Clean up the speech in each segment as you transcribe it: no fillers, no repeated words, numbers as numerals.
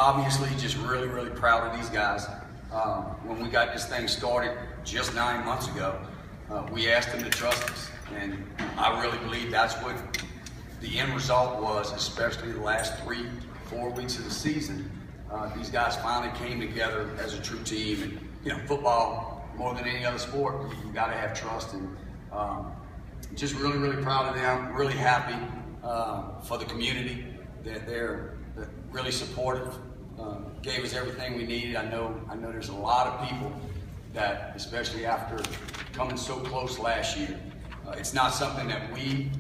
Obviously, just really, really proud of these guys. When we got this thing started just 9 months ago, we asked them to trust us, and I really believe that's what the end result was, especially the last 3-4 weeks of the season. These guys finally came together as a true team, and football, more than any other sport, you got to have trust, and just really, really proud of them. Really happy for the community that they're really supportive. Gave us everything we needed. I know there's a lot of people that, especially after coming so close last year, it's not something that we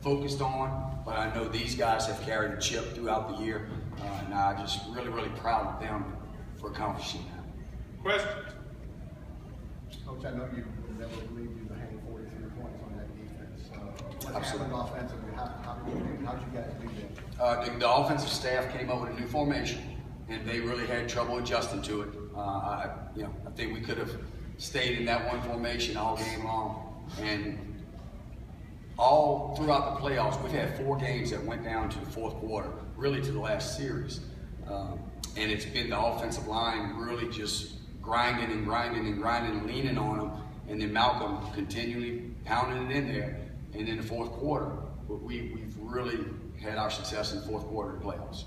focused on, but I know these guys have carried a chip throughout the year, and I'm just really, really proud of them for accomplishing that. Question? Coach, I know you never believed you would hang 43 points on that defense. What Absolutely. happened offensively? How did you guys do that? The offensive staff came up with a new formation, and they really had trouble adjusting to it. I think we could have stayed in that one formation all game long, and all throughout the playoffs, we've had 4 games that went down to the fourth quarter, really to the last series, and it's been the offensive line really just grinding and leaning on them, and then Malcolm continually pounding it in there, and in the fourth quarter, we've really had our success in the fourth quarter of the playoffs.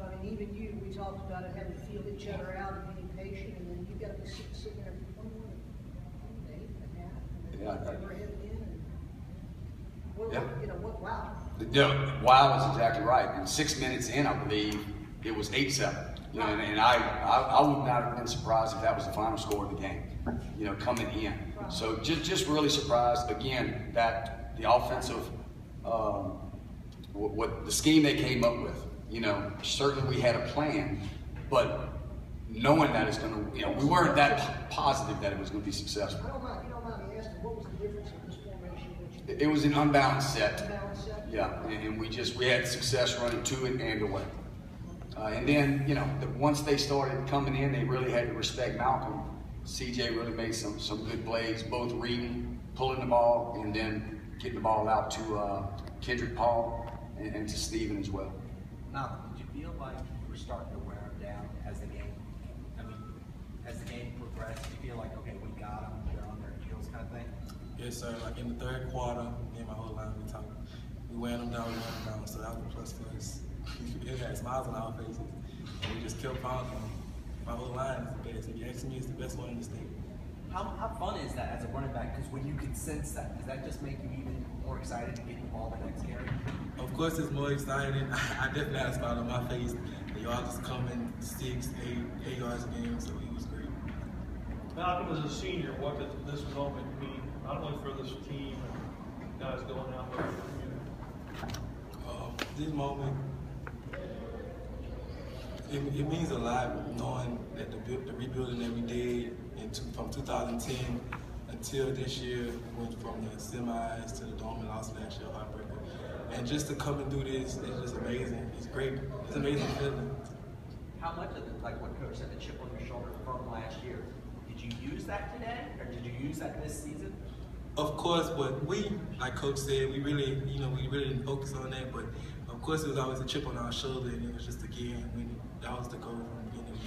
I mean, even you, we talked about it, having to feel each other out and being patient, and then you've got to be sitting there for 8 and a half, and then we're headed in. Wow. Wow is exactly right. And 6 minutes in, I believe, it was 8-7. And I would not have been surprised if that was the final score of the game, coming in. So just really surprised, again, that the offensive, what the scheme they came up with, certainly we had a plan, but knowing that it's going to, we weren't that positive that it was going to be successful. You don't mind me asking, what was the difference in this formation? It was an unbalanced set. Unbalanced set? Yeah, and we had success running to it and away. And then, once they started coming in, they really had to respect Malcolm. CJ really made some good plays, both reading, pulling the ball, and then getting the ball out to Kendrick Paul and to Steven as well. Malcolm, did you feel like you were starting to wear him down as the game progressed? Did you feel like, okay, we got them, they're on their heels kind of thing? Yes, sir. Like in the third quarter, me and my whole line, we wearing them down, so that was a plus for us. It had smiles on our faces, and we just kept pounding them. My whole line is the best. If you ask me, it's the best one in the state. How fun is that as a running back? Because when you can sense that, does that just make you even more excited to get the ball the next carry? Of course, it's more exciting. I definitely had a smile on my face. They all just coming 6, 8 yards a game, so it was great. Malcolm, as a senior, what does this moment mean, not only for this team and guys going out, but for the community? This moment, it means a lot knowing that the rebuilding that we did from 2010 until this year, went from the semis to the dome and lost last year, heartbreaker. And just to come and do this is just amazing. It's great. It's an amazing feeling. How much of it, like what Coach said, the chip on your shoulder from last year, did you use that today, or did you use that this season? Of course, but we, like Coach said, we really didn't focus on that, but of course it was always a chip on our shoulder, and it was just again, that was the goal from the beginning.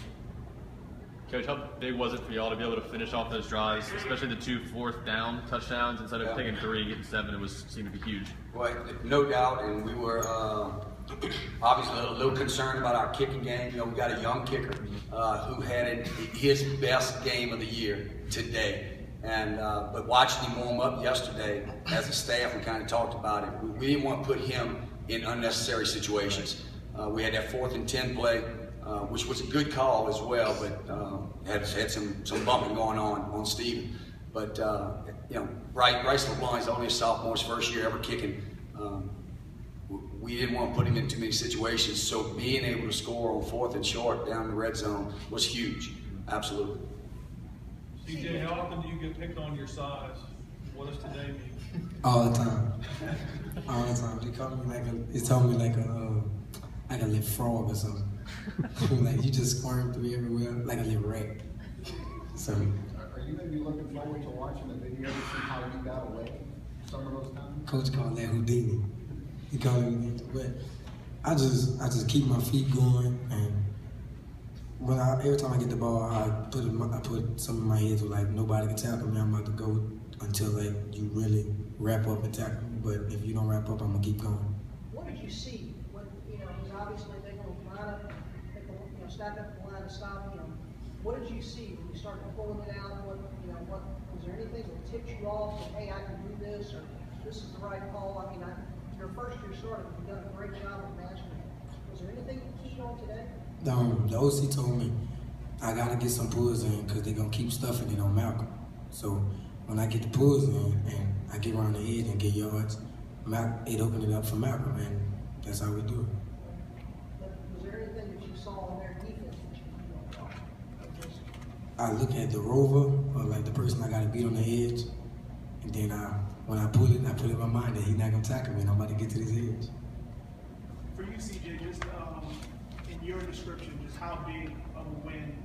Coach, how big was it for y'all to be able to finish off those drives, especially the 2 fourth-down touchdowns instead of taking 3, getting 7? Seemed to be huge. Well, no doubt, and we were obviously a little concerned about our kicking game. We got a young kicker who had his best game of the year today. And but watching him warm up yesterday, as a staff, we kind of talked about it. We didn't want to put him in unnecessary situations. We had that 4th and 10 play, which was a good call as well, but had some bumping going on Steven. But Bryce LeBlanc is only a sophomore, his first year ever kicking. We didn't want to put him in too many situations, so being able to score on 4th and short down the red zone was huge. Absolutely. CJ, how often do you get picked on your size? What does today mean? All the time. All the time. They call me they told me like a little frog or something. Like you just squirm through everywhere like a little rat. So. Are you going to be looking forward to watching the video to see how you got away some of those times? Coach called that Houdini. He called me, but I just keep my feet going, and every time I get the ball, I put something in my head to like nobody can tackle me. I'm about to go until like you really wrap up and tackle me. But if you don't wrap up, I'm gonna keep going. What did you see when, because obviously they're going to line up, they're going to, stack up the line to stop him. What did you see when you started pulling it out? What was there anything that tipped you off that, hey, I can do this, or this is the right call? I mean, your first year started, you've done a great job of mastering it. Was there anything you keyed on today? The OC told me I gotta get some pulls in because they're gonna keep stuffing it on Malcolm. So when I get the pulls in and I get around the edge and get yards, it opened it up for Malcolm, and that's how we do it. But was there anything that you saw in their defense that you I look at the rover, or like the person I gotta beat on the edge, and then when I pull it, I put it in my mind that he's not gonna tackle me and I'm about to get to this edge. For you, CJ, just in your description, just how big of a win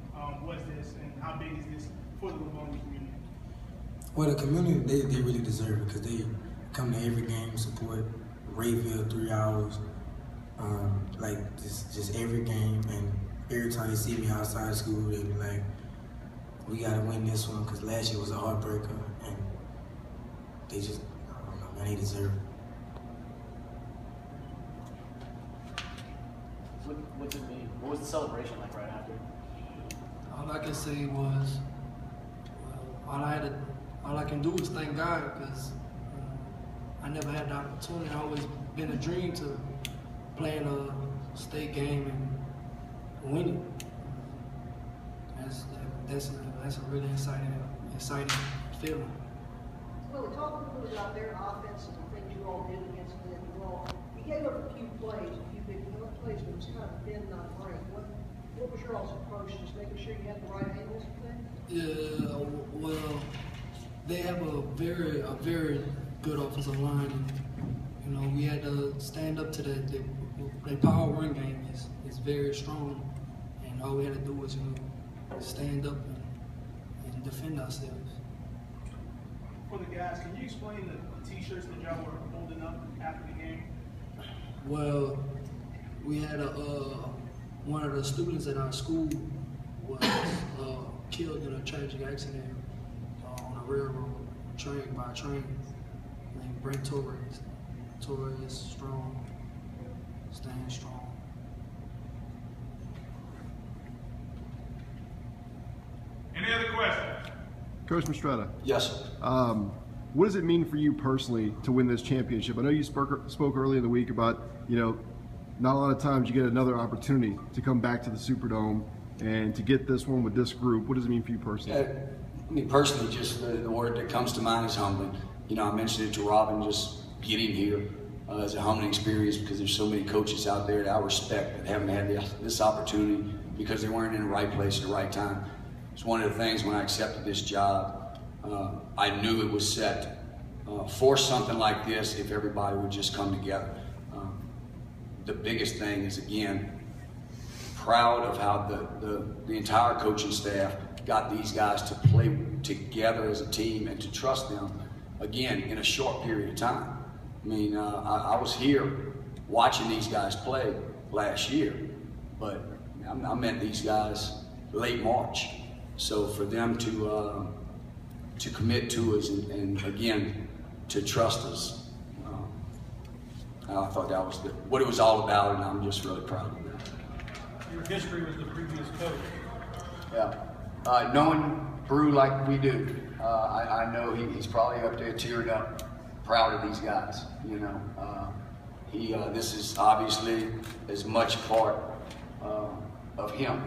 was this, and how big is this for the Livonia community? Well, the community, they really deserve it because they come to every game, support Rayville 3 hours, like just every game, and every time they see me outside of school, they be like, we gotta win this one because last year was a heartbreaker, and they just, I don't know, man, they deserve it. What did it mean? What was the celebration like right after? All I can say was, all I can do is thank God because I never had the opportunity. It's always been a dream to play in a state game and win it. That's a really exciting feeling. Well, talk a little bit about their offense and the things you all did against them. You gave up a few plays, a few big plays, but it was kind of thin, not great. What was your all's approach? Just making sure you had the right angles and things? Yeah, well, they have a very good offensive line. And, we had to stand up to that. Their power run game is very strong, and all we had to do was stand up and defend ourselves. For the guys, can you explain the T-shirts that y'all were holding up after the game? Well, we had one of the students at our school was killed in a tragic accident on a railroad by a train named Brent Torres. Torres, strong, staying strong. Any other questions? Coach Mistretta. Yes. What does it mean for you personally to win this championship? I know you spoke earlier in the week about, not a lot of times you get another opportunity to come back to the Superdome and to get this one with this group. What does it mean for you personally? Me personally, just the word that comes to mind is humbling. I mentioned it to Robin, just getting here is a humbling experience because there's so many coaches out there that I respect that haven't had this opportunity because they weren't in the right place at the right time. It's one of the things when I accepted this job, I knew it was set for something like this if everybody would just come together. The biggest thing is, again, proud of how the entire coaching staff got these guys to play together as a team and to trust them, again, in a short period of time. I mean, I was here watching these guys play last year, but I met these guys late March. So for them to commit to us and again, to trust us, I thought that was what it was all about, and I'm just really proud of that. Your history with the previous coach. Yeah. Knowing Brew like we do, I know he's probably up there tearing up, proud of these guys. This is obviously as much part of him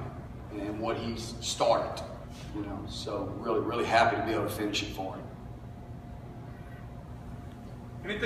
and what he's started. So really happy to be able to finish it for him.